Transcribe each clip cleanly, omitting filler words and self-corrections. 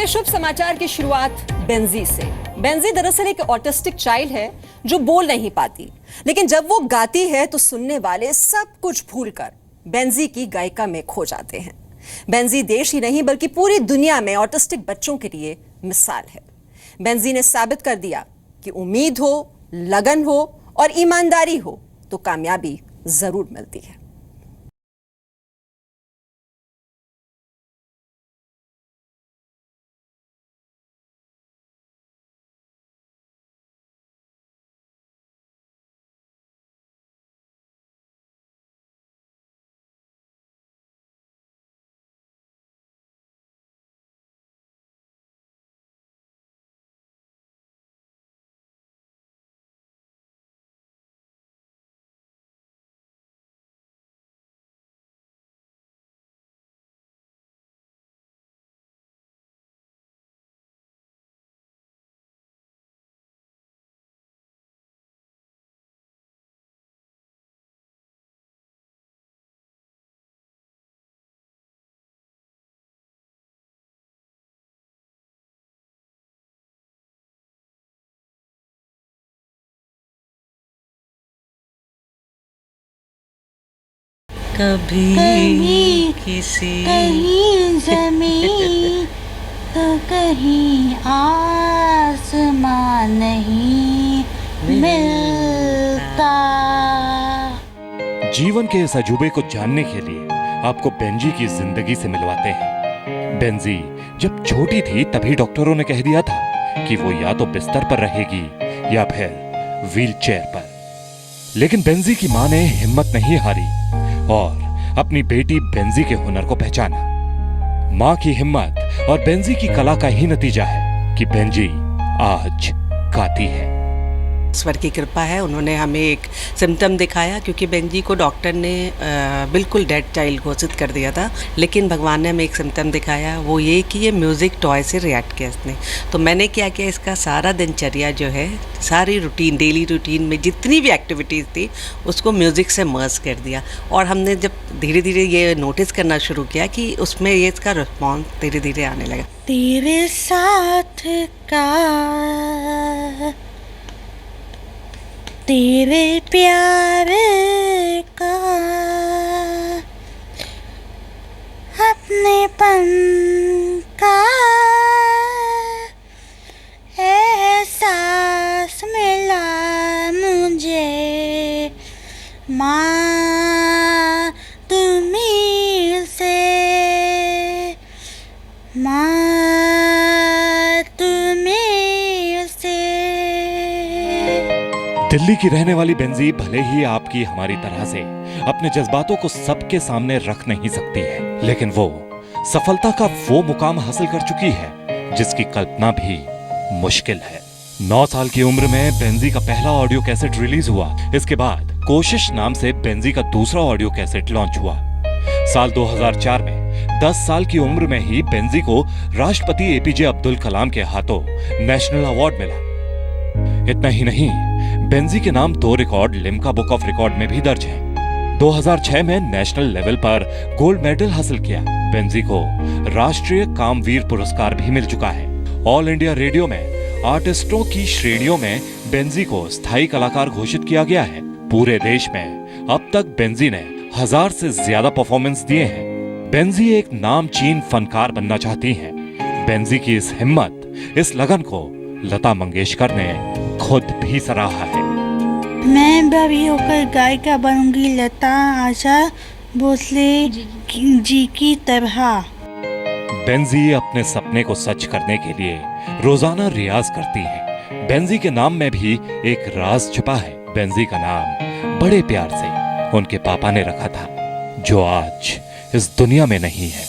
के शुभ समाचार की शुरुआत बेंजी से। बेंजी दरअसल एक ऑटिस्टिक चाइल्ड है जो बोल नहीं पाती, लेकिन जब वो गाती है तो सुनने वाले सब कुछ भूलकर बेंजी की गायिका में खो जाते हैं। बेंजी देश ही नहीं बल्कि पूरी दुनिया में ऑटिस्टिक बच्चों के लिए मिसाल है। बेंजी ने साबित कर दिया कि उम्मीद हो, लगन हो और ईमानदारी हो तो कामयाबी जरूर मिलती है। कभी किसी कहीं ज़मीं तो कहीं आसमान नहीं मिलता। जीवन के इस अजूबे को जानने के लिए आपको बेंजी की जिंदगी से मिलवाते हैं। बेंजी जब छोटी थी तभी डॉक्टरों ने कह दिया था कि वो या तो बिस्तर पर रहेगी या फिर व्हीलचेयर पर। लेकिन बेंजी की मां ने हिम्मत नहीं हारी और अपनी बेटी बेंजी के हुनर को पहचाना। मां की हिम्मत और बेंजी की कला का ही नतीजा है कि बेंजी आज गाती है। ईश्वर की कृपा है, उन्होंने हमें एक सिम्टम दिखाया क्योंकि बेंजी को डॉक्टर ने बिल्कुल डेड चाइल्ड घोषित कर दिया था, लेकिन भगवान ने हमें एक सिम्टम दिखाया, वो ये कि ये म्यूज़िक टॉय से रिएक्ट किया इसने। तो मैंने क्या किया, इसका सारा दिनचर्या जो है, सारी रूटीन, डेली रूटीन में जितनी भी एक्टिविटीज़ थी उसको म्यूज़िक से मर्ज कर दिया। और हमने जब धीरे धीरे ये नोटिस करना शुरू किया कि उसमें ये इसका रिस्पॉन्स धीरे धीरे आने लगा। तेरे साथ का तेरे प्यार का अपनेपन का एहसास मिला मुझे, माँ तुम्हीं से, माँ तुम्हीं से। दिल्ली की रहने वाली बेंजी भले ही आपकी हमारी तरह से अपने जज्बातों को सबके सामने रख नहीं सकती है, लेकिन वो सफलता का वो मुकाम हासिल कर चुकी है जिसकी कल्पना भी मुश्किल है। 9 साल की उम्र में बेंजी का पहला ऑडियो कैसेट रिलीज हुआ। इसके बाद कोशिश नाम से बेंजी का दूसरा ऑडियो कैसेट लॉन्च हुआ। साल 2004 में 10 साल की उम्र में ही बेंजी को राष्ट्रपति एपीजे अब्दुल कलाम के हाथों नेशनल अवार्ड मिला। इतना ही नहीं, बेंजी के नाम 2 record Limca book of record में भी दर्ज हैं। 2006 में नेशनल लेवल पर गोल्ड मेडल हासिल किया। बेंजी को राष्ट्रीय कामवीर पुरस्कार भी मिल चुका है। ऑल इंडिया रेडियो में आर्टिस्टों की श्रेणियों में बेंजी को स्थायी कलाकार घोषित किया गया है। पूरे देश में अब तक बेंजी ने 1000 से ज्यादा परफॉर्मेंस दिए हैं। बेंजी एक नामचीन फनकार बनना चाहती हैं। बेंजी की इस हिम्मत, इस लगन को लता मंगेशकर ने खुद भी सराहा है। मैं बड़ी होकर गायिका बनूंगी, लता आशा भोसले जी की तरह। बेंजी अपने सपने को सच करने के लिए रोजाना रियाज करती है। बेंजी के नाम में भी एक राज छुपा है। बेंजी का नाम बड़े प्यार से उनके पापा ने रखा था, जो आज इस दुनिया में नहीं है।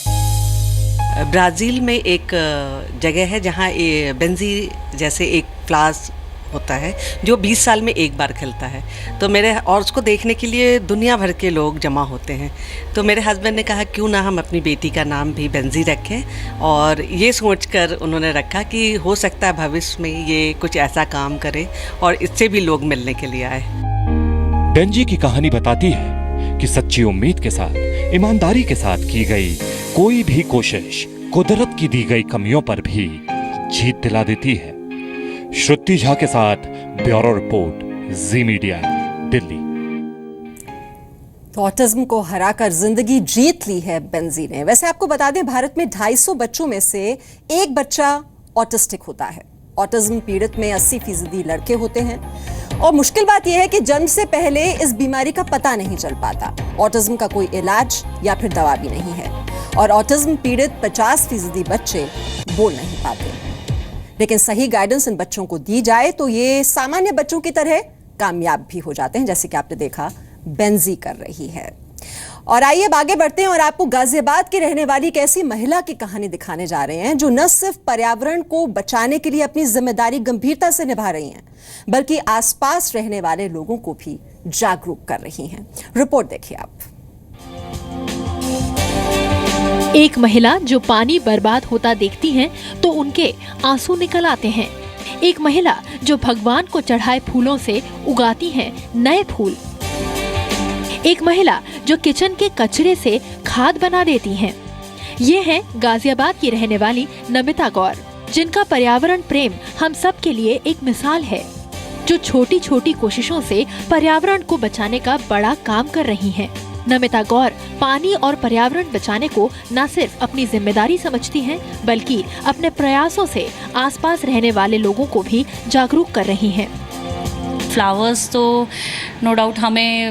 ब्राज़ील में एक जगह है जहाँ बेंजी जैसे एक फ्लावर्स होता है जो 20 साल में एक बार खिलता है। तो और उसको देखने के लिए दुनिया भर के लोग जमा होते हैं। तो मेरे हस्बैंड ने कहा क्यों ना हम अपनी बेटी का नाम भी बेंजी रखें, और ये सोचकर उन्होंने रखा कि हो सकता है भविष्य में ये कुछ ऐसा काम करे और इससे भी लोग मिलने के लिए आए। बेंजी की कहानी बताती है कि सच्ची उम्मीद के साथ, ईमानदारी के साथ की गई कोई भी कोशिश कुदरत की दी गई कमियों पर भी जीत दिला देती है। श्रुति झा के साथ ब्यूरो रिपोर्ट, जी मीडिया, दिल्ली। तो ऑटिज्म को हराकर जिंदगी जीत ली है बेंजी ने। वैसे आपको बता दें, भारत में 250 बच्चों में से एक बच्चा ऑटिस्टिक होता है। ऑटिज्म पीड़ित में 80% लड़के होते हैं और मुश्किल बात यह है कि जन्म से पहले इस बीमारी का पता नहीं चल पाता। ऑटिज्म का कोई इलाज या फिर दवा भी नहीं है और ऑटिज्म पीड़ित 50% बच्चे बोल नहीं पाते। लेकिन सही गाइडेंस इन बच्चों को दी जाए तो ये सामान्य बच्चों की तरह कामयाब भी हो जाते हैं, जैसे कि आपने देखा बेंजी कर रही है। और आइए अब आगे बढ़ते हैं और आपको गाजियाबाद की रहने वाली एक ऐसी महिला की कहानी दिखाने जा रहे हैं जो न सिर्फ पर्यावरण को बचाने के लिए अपनी जिम्मेदारी गंभीरता से निभा रही हैं, बल्कि आसपास रहने वाले लोगों को भी जागरूक कर रही हैं। रिपोर्ट देखिए आप। एक महिला जो पानी बर्बाद होता देखती हैं तो उनके आंसू निकल आते हैं। एक महिला जो भगवान को चढ़ाए फूलों से उगाती हैं नए फूल। एक महिला जो किचन के कचरे से खाद बना देती हैं। ये है गाजियाबाद की रहने वाली नमिता गौर, जिनका पर्यावरण प्रेम हम सब के लिए एक मिसाल है, जो छोटी छोटी कोशिशों से पर्यावरण को बचाने का बड़ा काम कर रही हैं। नमिता गौर पानी और पर्यावरण बचाने को न सिर्फ अपनी जिम्मेदारी समझती हैं, बल्कि अपने प्रयासों से आसपास रहने वाले लोगों को भी जागरूक कर रही हैं। फ्लावर्स तो नो डाउट हमें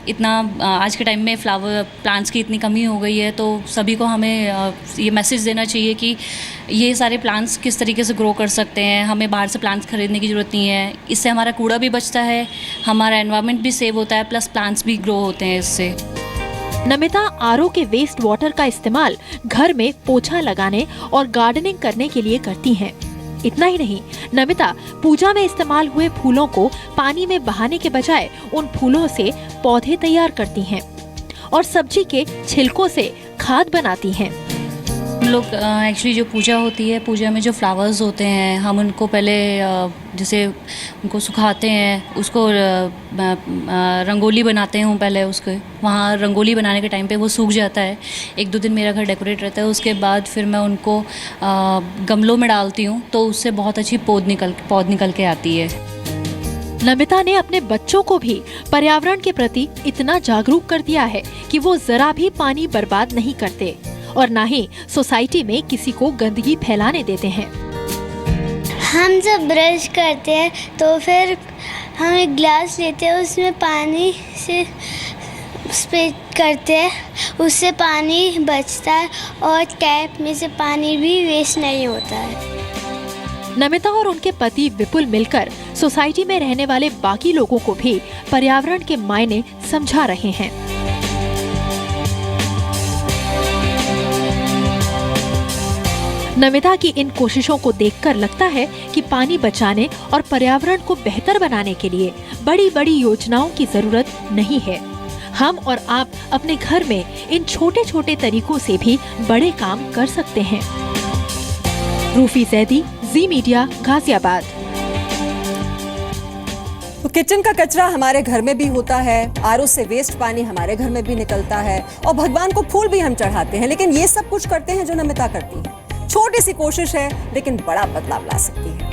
इतना आज के टाइम में फ्लावर प्लांट्स की इतनी कमी हो गई है, तो सभी को हमें ये मैसेज देना चाहिए कि ये सारे प्लांट्स किस तरीके से ग्रो कर सकते हैं। हमें बाहर से प्लांट्स खरीदने की ज़रूरत नहीं है। इससे हमारा कूड़ा भी बचता है, हमारा एनवायरनमेंट भी सेव होता है, प्लस प्लांट्स भी ग्रो होते हैं इससे। नमिता आरओ के वेस्ट वाटर का इस्तेमाल घर में पोछा लगाने और गार्डनिंग करने के लिए करती हैं। इतना ही नहीं, नमिता पूजा में इस्तेमाल हुए फूलों को पानी में बहाने के बजाय उन फूलों से पौधे तैयार करती हैं और सब्जी के छिलकों से खाद बनाती हैं। हम लोग एक्चुअली जो पूजा होती है, पूजा में जो फ्लावर्स होते हैं, हम उनको पहले जैसे उनको सुखाते हैं, उसको रंगोली बनाते हैं। हम पहले उसके वहाँ रंगोली बनाने के टाइम पे वो सूख जाता है। 1-2 दिन मेरा घर डेकोरेट रहता है। उसके बाद फिर मैं उनको गमलों में डालती हूँ, तो उससे बहुत अच्छी पौध निकल के आती है। नमिता ने अपने बच्चों को भी पर्यावरण के प्रति इतना जागरूक कर दिया है कि वो जरा भी पानी बर्बाद नहीं करते और ना ही सोसाइटी में किसी को गंदगी फैलाने देते हैं। हम जब ब्रश करते हैं तो फिर हम एक ग्लास लेते हैं, उसमें पानी से स्प्रे करते हैं, उससे पानी बचता है और टैप में से पानी भी वेस्ट नहीं होता है। नमिता और उनके पति विपुल मिलकर सोसाइटी में रहने वाले बाकी लोगों को भी पर्यावरण के मायने समझा रहे हैं। नमिता की इन कोशिशों को देखकर लगता है कि पानी बचाने और पर्यावरण को बेहतर बनाने के लिए बड़ी बड़ी योजनाओं की जरूरत नहीं है। हम और आप अपने घर में इन छोटे छोटे तरीकों से भी बड़े काम कर सकते हैं। रूफी जैदी, जी मीडिया, गाजियाबाद। तो किचन का कचरा हमारे घर में भी होता है, आरओ से वेस्ट पानी हमारे घर में भी निकलता है और भगवान को फूल भी हम चढ़ाते हैं। लेकिन ये सब कुछ करते हैं जो नमिता करती है। छोटी सी कोशिश है लेकिन बड़ा बदलाव ला सकती है।